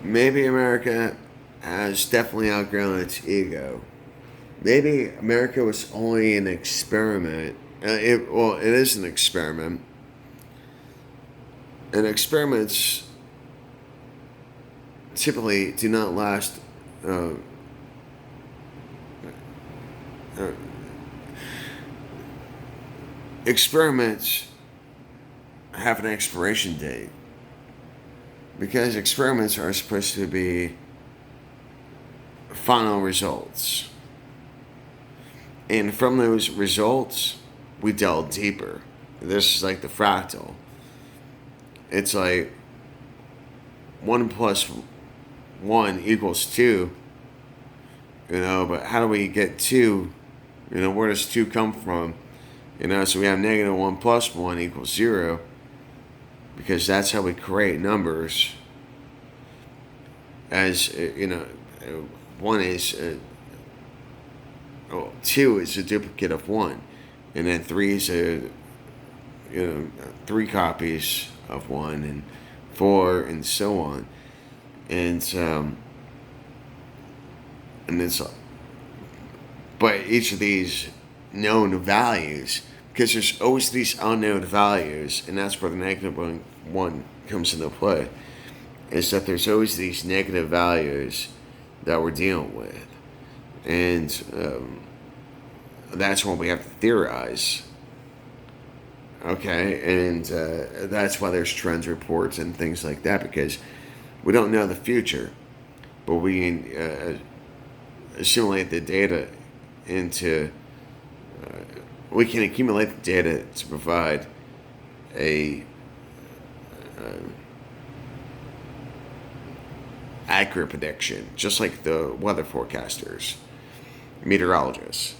maybe America has definitely outgrown its ego. Maybe America was only an experiment. It is an experiment. And experiments typically do not last. Uh, uh, Experiments have an expiration date because experiments are supposed to be final results. And from those results, we delve deeper. This is like the fractal. It's like 1 plus 1 equals 2, but how do we get 2? Where does 2 come from? So we have negative 1 plus 1 equals 0 because that's how we create numbers. As, 1 is, 2 is a duplicate of 1. And then 3 is 3 copies of 1, and 4, and so on. And it's, but each of these known values, because there's always these unknown values, and that's where the negative one comes into play, is that there's always these negative values that we're dealing with. And that's when we have to theorize. Okay, and that's why there's trends reports and things like that, because we don't know the future, but we can assimilate the data into. We can accumulate the data to provide a accurate prediction, just like the weather forecasters, meteorologists.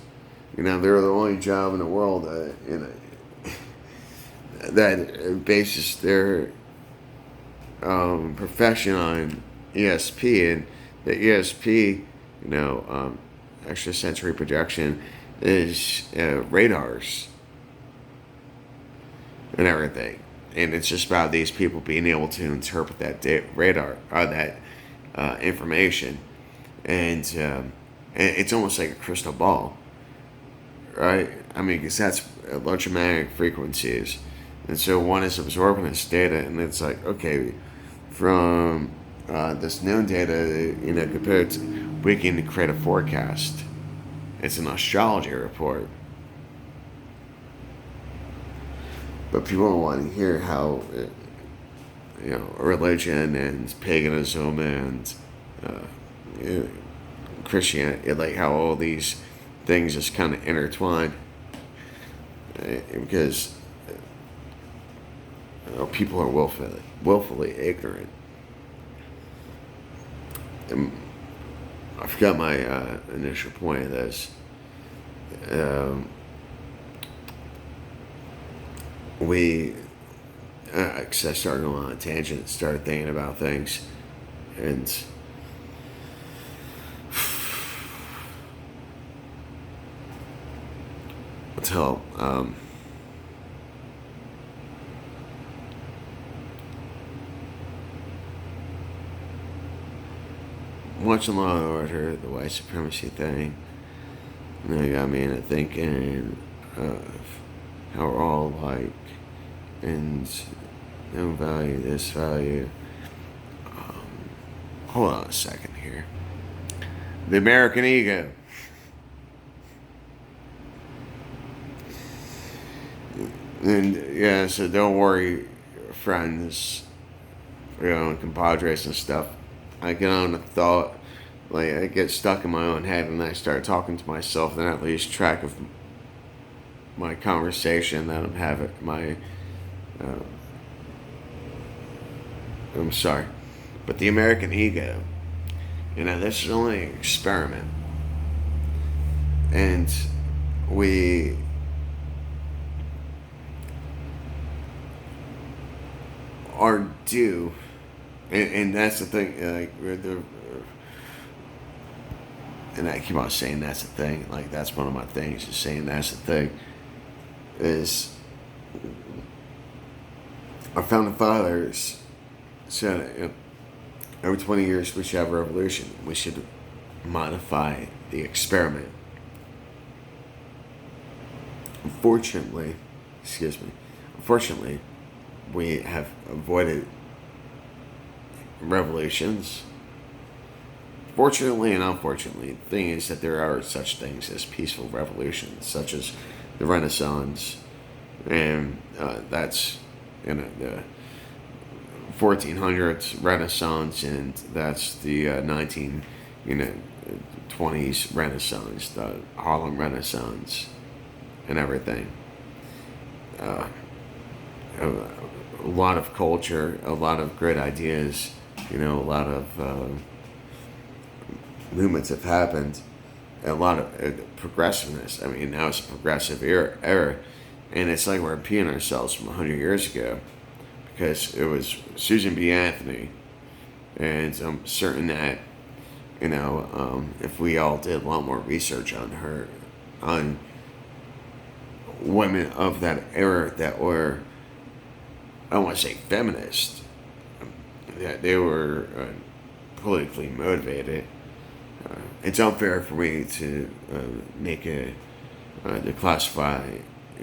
They're the only job in the world that bases their profession on ESP, and the ESP, extrasensory projection, is radars and everything, and it's just about these people being able to interpret that radar or that information, and it's almost like a crystal ball, right? I mean, because that's electromagnetic frequencies. And so one is absorbing this data, and it's like, okay, from this known data, compared to, we can create a forecast. It's an astrology report. But people don't want to hear how, religion and paganism and Christianity, like how all these things just kind of intertwine. Because people are willfully ignorant. And I forgot my initial point of this. Because I started going on a tangent, started thinking about things, and until watching Law and Order, the white supremacy thing, it got me into thinking of how we're all alike, and no value, this value. Hold on a second here. The American ego. And yeah, so don't worry, friends, and compadres and stuff. I get on a thought, like I get stuck in my own head, and I start talking to myself, then I lose track of my conversation that I'm having. I'm sorry, but the American ego. This is only an experiment, and we are due, and that's the thing. And I keep on saying that's the thing. Like that's one of my things. Is saying that's the thing. Is our founding fathers said Every 20 years, we should have a revolution. We should modify the experiment. Unfortunately, excuse me, unfortunately, we have avoided revolutions. Fortunately and unfortunately, the thing is that there are such things as peaceful revolutions, such as the Renaissance, and that's the 1400s Renaissance, and that's the 19 you know 20s Renaissance, the Harlem Renaissance, and everything. Uh, a lot of culture, a lot of great ideas, a lot of movements have happened, a lot of progressiveness. I mean, now it's a progressive era, and it's like we're repeating ourselves from 100 years ago because it was Susan B. Anthony, and I'm certain that if we all did a lot more research on her, on women of that era that were, I don't want to say feminist, that they were politically motivated. It's unfair for me to to classify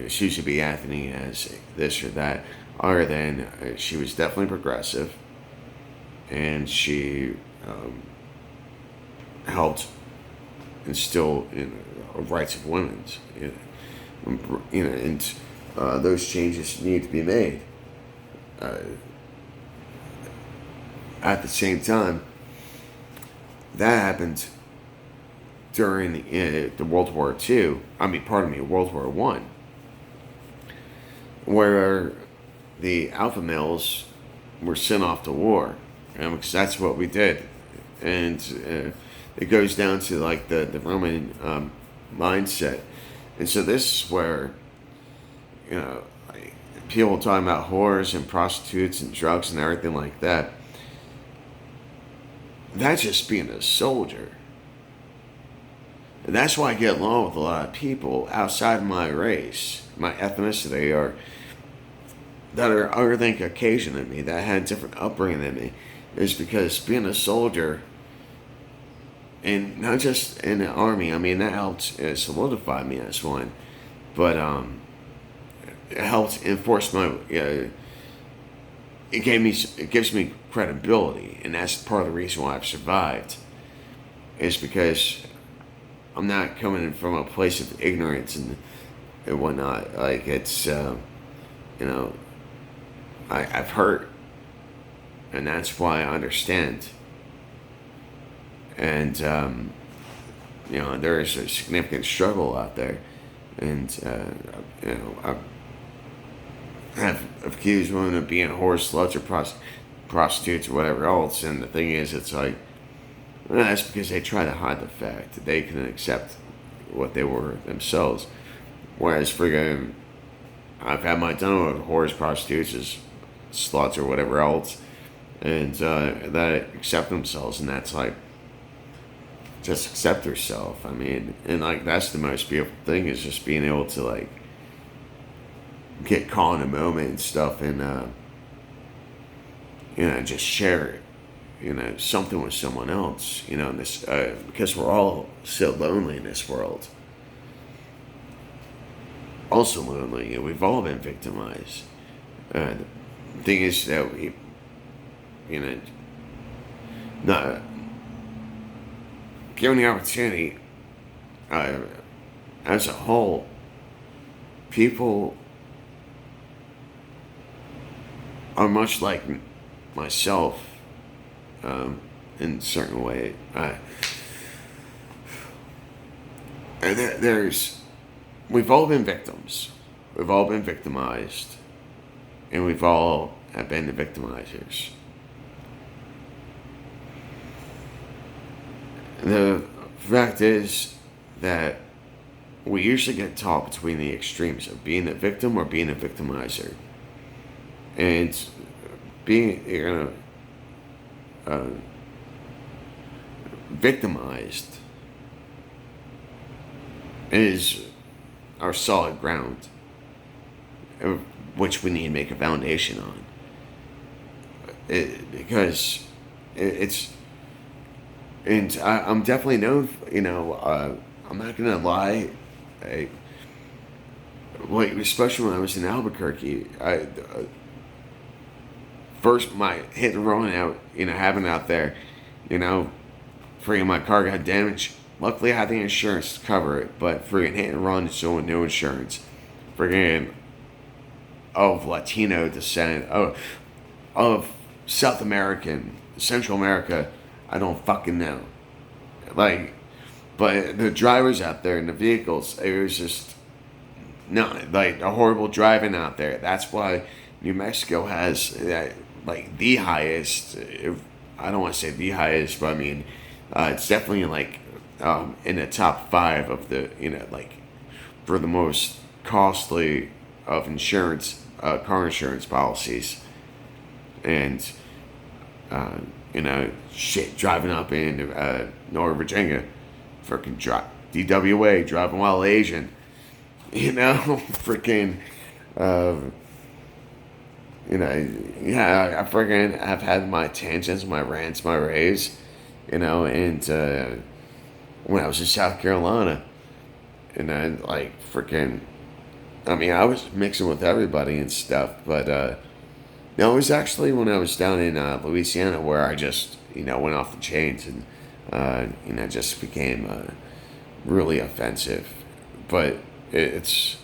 Susan B. Anthony as this or that, other than she was definitely progressive, and she helped instill rights of women. And those changes need to be made. At the same time, that happened during the World War II. World War One, where the alpha males were sent off to war, because that's what we did, and it goes down to like the Roman mindset, and so this is where people talking about whores and prostitutes and drugs and everything like that. That's just being a soldier. And that's why I get along with a lot of people outside my race, my ethnicity, or that are other than Caucasian than me, that had different upbringing than me, is because being a soldier, and not just in the army, I mean, that helped solidify me as one, but it helped enforce my, it gives me credibility, and that's part of the reason why I've survived, is because I'm not coming from a place of ignorance and whatnot. Like, it's I've hurt, and that's why I understand. And there is a significant struggle out there, and I have accused women of being whores, sluts, or prostitutes, or whatever else. And the thing is, it's like, well, that's because they try to hide the fact that they can accept what they were themselves. Whereas, friggin', I've had my done with whores, prostitutes, sluts, or whatever else, and that accept themselves, and that's like, just accept yourself. I mean, and like, that's the most beautiful thing, is just being able to like get caught in a moment and stuff, and just share it, something with someone else, this because we're all so lonely in this world. Also lonely, we've all been victimized. The thing is that we, not given the opportunity, as a whole, people are much like myself, in a certain way. We've all been victims. We've all been victimized, and we've all have been the victimizers. The fact is that we usually get taught between the extremes of being a victim or being a victimizer. And being victimized is our solid ground, which we need to make a foundation on. Because it's and I'm definitely known. I'm not gonna lie. I, like especially when I was in Albuquerque, first my hit and run out, having out there, you know, freaking my car got damaged. Luckily, I had the insurance to cover it, but freaking hit and run, so with no insurance, freaking of Latino descent, of South American, Central America, I don't fucking know. Like, but the drivers out there in the vehicles, it was just no, like a horrible driving out there. That's why New Mexico has like the highest. I don't want to say the highest, but I mean, it's definitely like in the top five of the like for the most costly of insurance car insurance policies, and shit driving up in Northern Virginia, freaking DWA driving while Asian, freaking. Uh, yeah, I freaking have had my tangents, my rants, my raves, and when I was in South Carolina, and I like freaking, I mean, I was mixing with everybody and stuff, but no, it was actually when I was down in Louisiana where I just, went off the chains and, just became really offensive, but it's.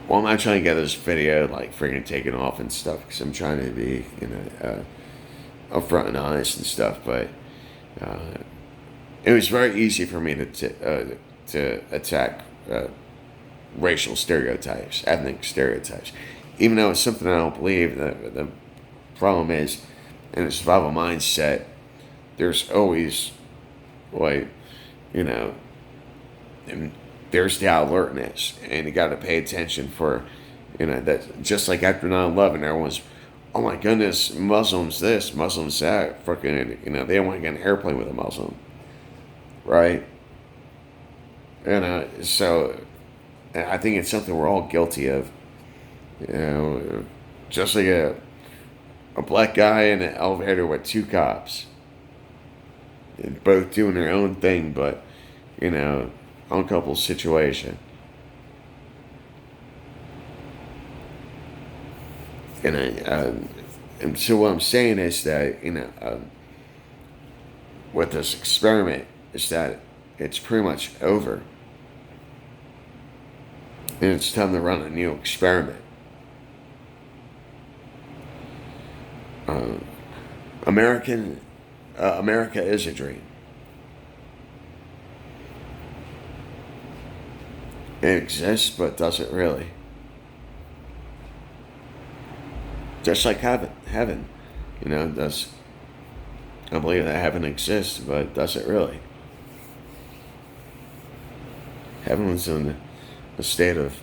Well, I'm not trying to get this video like freaking taken off and stuff because I'm trying to be, upfront and honest and stuff. But uh, it was very easy for me to attack racial stereotypes, ethnic stereotypes, even though it's something I don't believe. The problem is, in a survival mindset, there's always, like, you know, and there's the alertness, and you got to pay attention for, that just like after 9/11, everyone's, oh my goodness, Muslims this, Muslims that, fucking, they don't want to get an airplane with a Muslim, right? And so I think it's something we're all guilty of, just like a black guy in an elevator with two cops, both doing their own thing, but, uncoupled situation. And so what I'm saying is that, with this experiment is that it's pretty much over. And it's time to run a new experiment. Uh, America is a dream. It exists, but doesn't really. Just like heaven, does. I believe that heaven exists, but doesn't really. Heaven is in a state of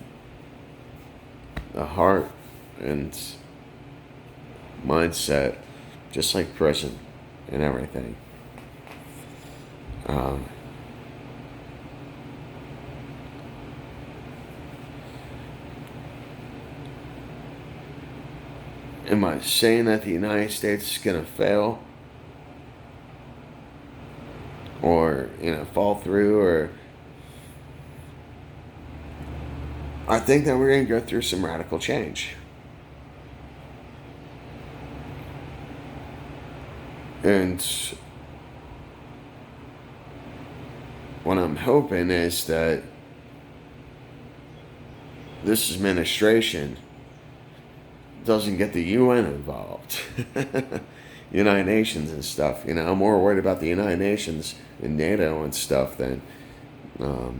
the heart and mindset, just like prison and everything. Um, Am I saying that the United States is going to fail or, fall through? Or I think that we're going to go through some radical change. And what I'm hoping is that this administration doesn't get the UN involved. United Nations and stuff. I'm more worried about the United Nations and NATO and stuff than our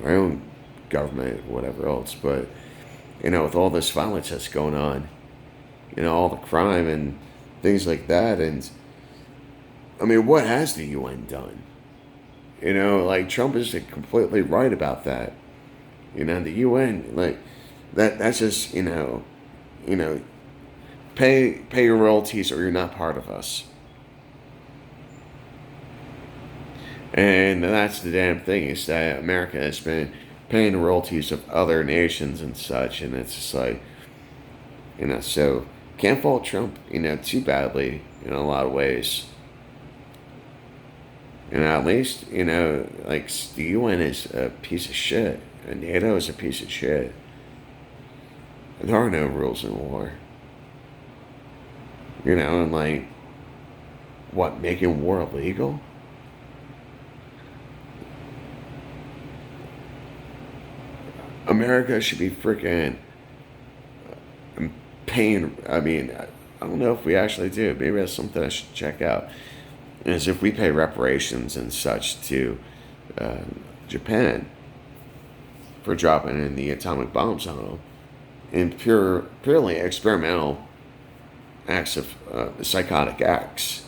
own government or whatever else. But, with all this violence that's going on, all the crime and things like that. And, I mean, what has the UN done? Like, Trump is completely right about that. The UN, like, that's just, pay your royalties or you're not part of us. And that's the damn thing, is that America has been paying the royalties of other nations and such, and it's just like, so can't fault Trump, too badly in a lot of ways. At least, like the UN is a piece of shit, and NATO is a piece of shit. There are no rules in war. And like, what, making war illegal? America should be freaking paying. I mean, I don't know if we actually do. Maybe that's something I should check out. Is if we pay reparations and such to uh, Japan for dropping in the atomic bombs on them, in purely experimental acts of psychotic acts.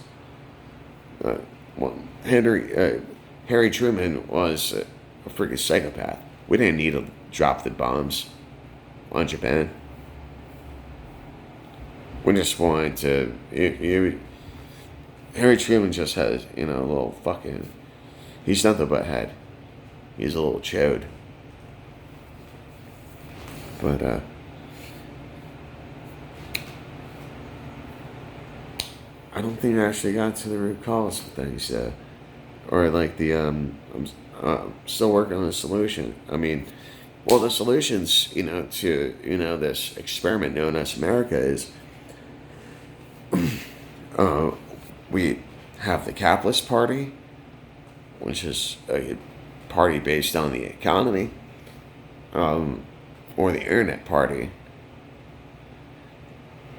Uh, well, Harry Truman was a freaking psychopath. We didn't need to drop the bombs on Japan. We just wanted to. Harry Truman just has, a little fucking. He's nothing but head. He's a little chode. But, I don't think I actually got to the root cause of things. Or, like, I'm still working on a solution. I mean, well, the solutions, to, this experiment known as America is. We have the Capitalist Party, which is a party based on the economy, or the Internet Party.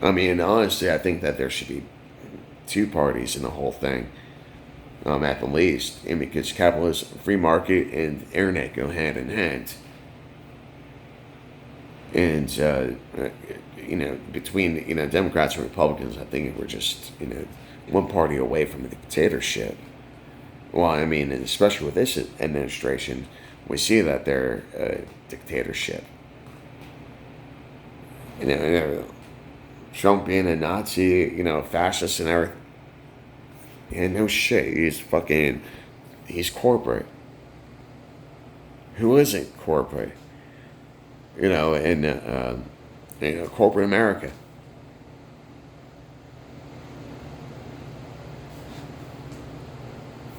I mean, honestly, I think that there should be two parties in the whole thing, at the least, and because capitalism, free market, and Internet go hand in hand. And between Democrats and Republicans, I think we're just one party away from a dictatorship. Well, I mean, and especially with this administration, we see that they're a dictatorship. Trump being a Nazi, fascist and everything. And no shit, he's corporate. Who isn't corporate? In corporate America.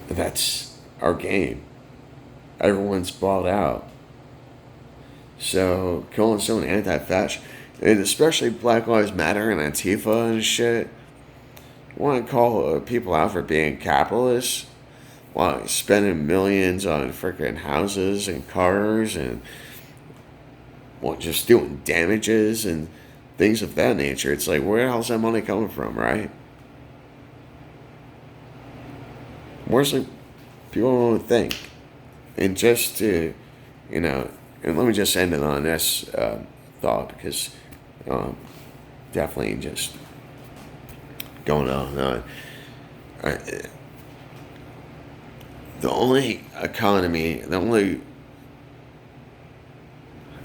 That's our game. Everyone's bought out. So killing someone anti-fascist, and especially Black Lives Matter and Antifa and shit, want to call people out for being capitalists, while spending millions on freaking houses and cars and just doing damages and things of that nature. It's like, where the hell's that money coming from, right? Where's the people don't think? And just to, and let me just end it on this thought, because definitely just going on and on.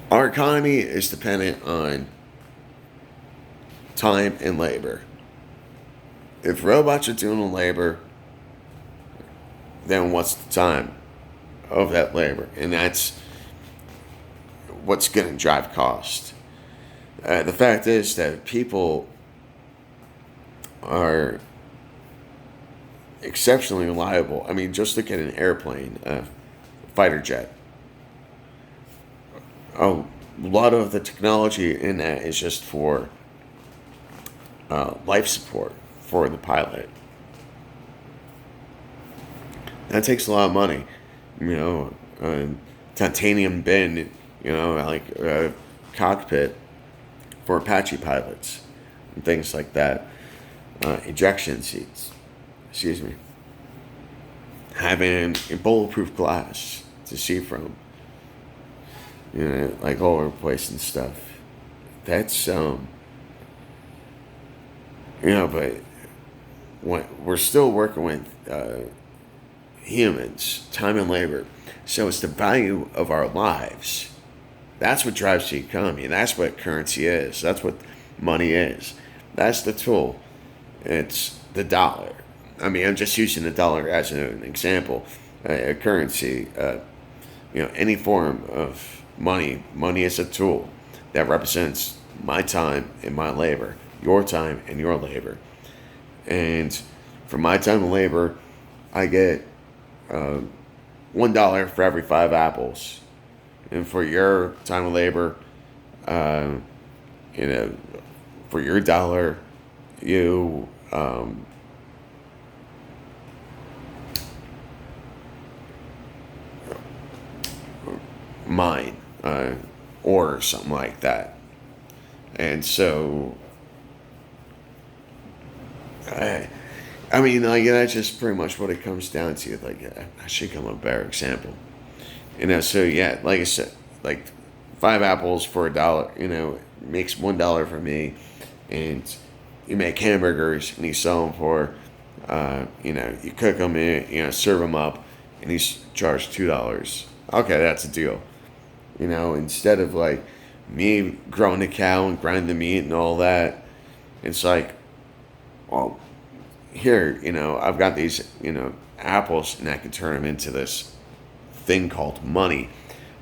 Our economy is dependent on time and labor. If robots are doing the labor, then what's the time of that labor? And that's what's going to drive cost. The fact is that people are exceptionally reliable. I mean, just look at an airplane, a fighter jet. A lot of the technology in that is just for life support for the pilot. That takes a lot of money. Titanium bin, like a cockpit for Apache pilots and things like that. Ejection seats. Excuse me. Having a bulletproof glass to see from. Like all over the place and stuff. That's, but we're still working with humans, time and labor. So it's the value of our lives. That's what drives the economy. That's what currency is. That's what money is. That's the tool. It's the dollar. I mean, I'm just using the dollar as an example. A currency, any form of money. Money is a tool that represents my time and my labor. your time and your labor. And for my time and labor, I get $1 for every 5 apples. And for your time and labor, uh, you know, for your dollar, you mine, or something like that. And so, I, I mean, like that's just pretty much what it comes down to. Like, I should come up with a better example. So yeah, like I said, like 5 apples for $1, makes $1 for me, and you make hamburgers and you sell them for, you cook them in, serve them up, and you charge $2. Okay, that's a deal. Instead of like me growing the cow and grinding the meat and all that, it's like, well, here, I've got these, apples, and I can turn them into this thing called money,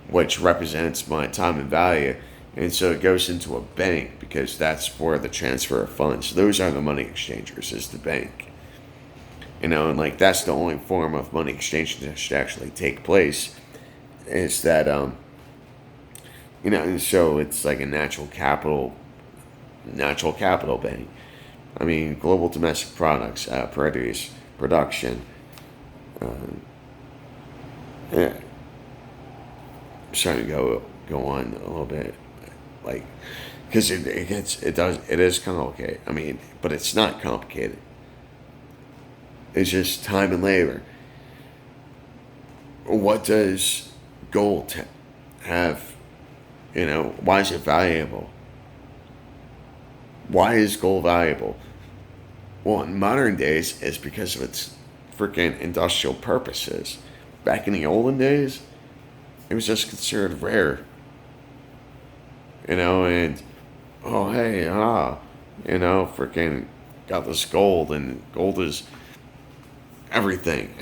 which represents my time and value. And so it goes into a bank because that's for the transfer of funds. Those are the money exchangers, is the bank. And like that's the only form of money exchange that should actually take place. Is that and so it's like a natural capital bank. I mean, global domestic products, production. Uh, yeah, starting to go on a little bit, like, because it is complicated. I mean, but it's not complicated. It's just time and labor. What does gold have? Why is it valuable? Why is gold valuable? Well, in modern days, it's because of its freaking industrial purposes. Back in the olden days, it was just considered rare. And oh hey, freaking got this gold, and gold is everything.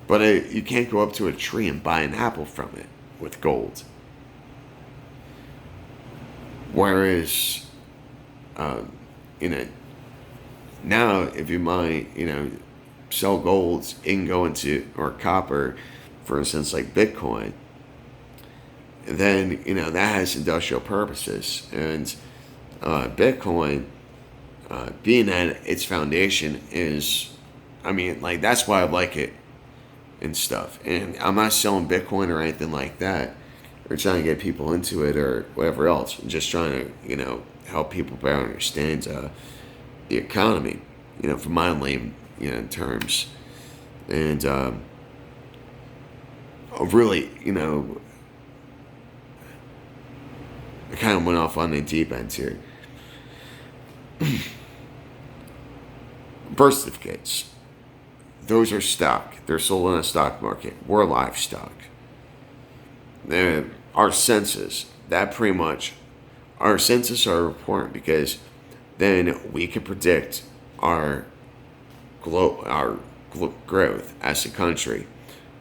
But you can't go up to a tree and buy an apple from it with gold. Whereas, um, you know, now if you might, sell gold, it can go into, or copper, for instance, like Bitcoin, then, that has industrial purposes. And Bitcoin, being at its foundation is, I mean, like, that's why I like it and stuff. And I'm not selling Bitcoin or anything like that, or trying to get people into it or whatever else. I'm just trying to, help people better understand the economy, from my lame, terms. And really, I kind of went off on the deep end here. Birth certificates. Those are stock. They're sold on a stock market. We're livestock. Our census, our census are important because then we can predict our growth as a country.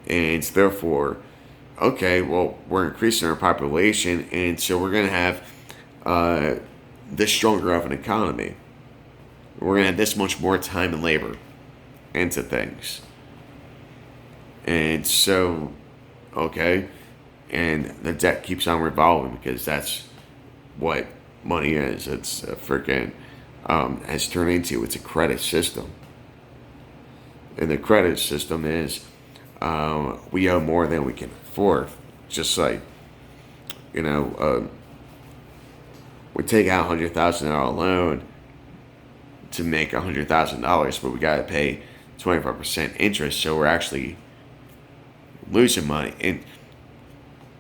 And therefore, okay, well, we're increasing our population, and so we're going to have this stronger of an economy. We're going to have this much more time and labor into things. And so, okay, and the debt keeps on revolving because that's what money is. It's a freaking, has turned into, it's a credit system. And the credit system is, we owe more than we can afford. Just like, we take out $100,000 loan to make $100,000, but we got to pay 25% interest, so we're actually losing money. And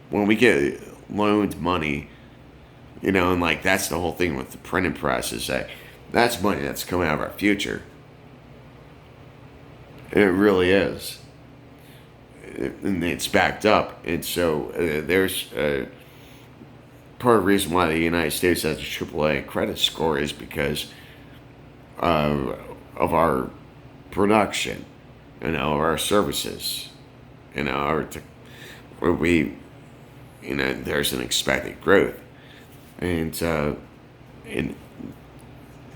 when we get loaned money, and like that's the whole thing with the printing press, is that that's money that's coming out of our future. And it really is. And it's backed up. And so there's part of the reason why the United States has a AAA credit score is because of our production, of our services, where we, there's an expected growth. And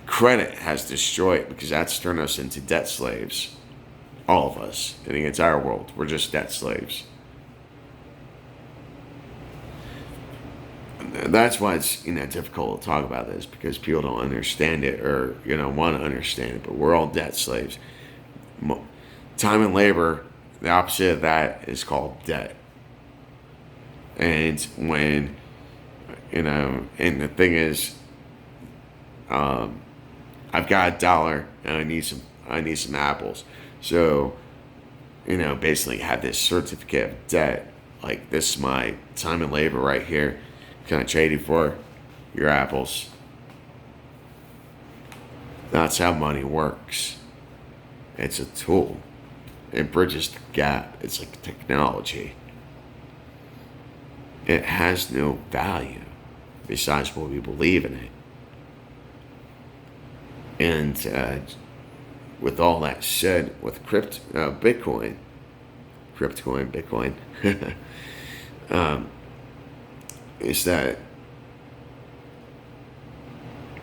Credit has destroyed, because that's turned us into debt slaves. All of us in the entire world, we're just debt slaves. That's why it's difficult to talk about this, because people don't understand it, or want to understand it. But we're all debt slaves. Time and labor, the opposite of that is called debt. And when and the thing is, I've got $1 and I need some apples. So, basically have this certificate of debt. Like, this is my time and labor right here. Can I trade you for your apples? That's how money works. It's a tool. It bridges the gap. It's like technology. It has no value besides what we believe in it. And with all that said, with Bitcoin, is that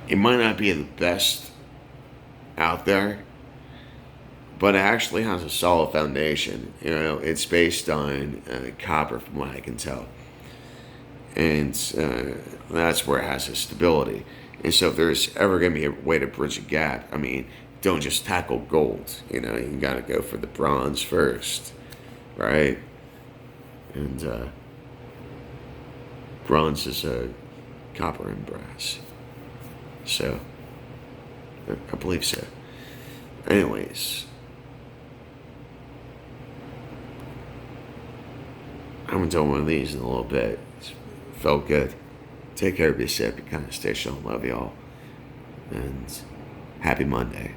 it might not be the best out there, but it actually has a solid foundation. It's based on copper, from what I can tell, and that's where it has its stability. And so, if there's ever going to be a way to bridge a gap, don't just tackle gold. You got to go for the bronze first, right? And bronze is copper and brass. So, I believe so. Anyways, I'm gonna do one of these in a little bit. It felt good. Take care of yourself. Be kind of stay strong. Love y'all. And happy Monday.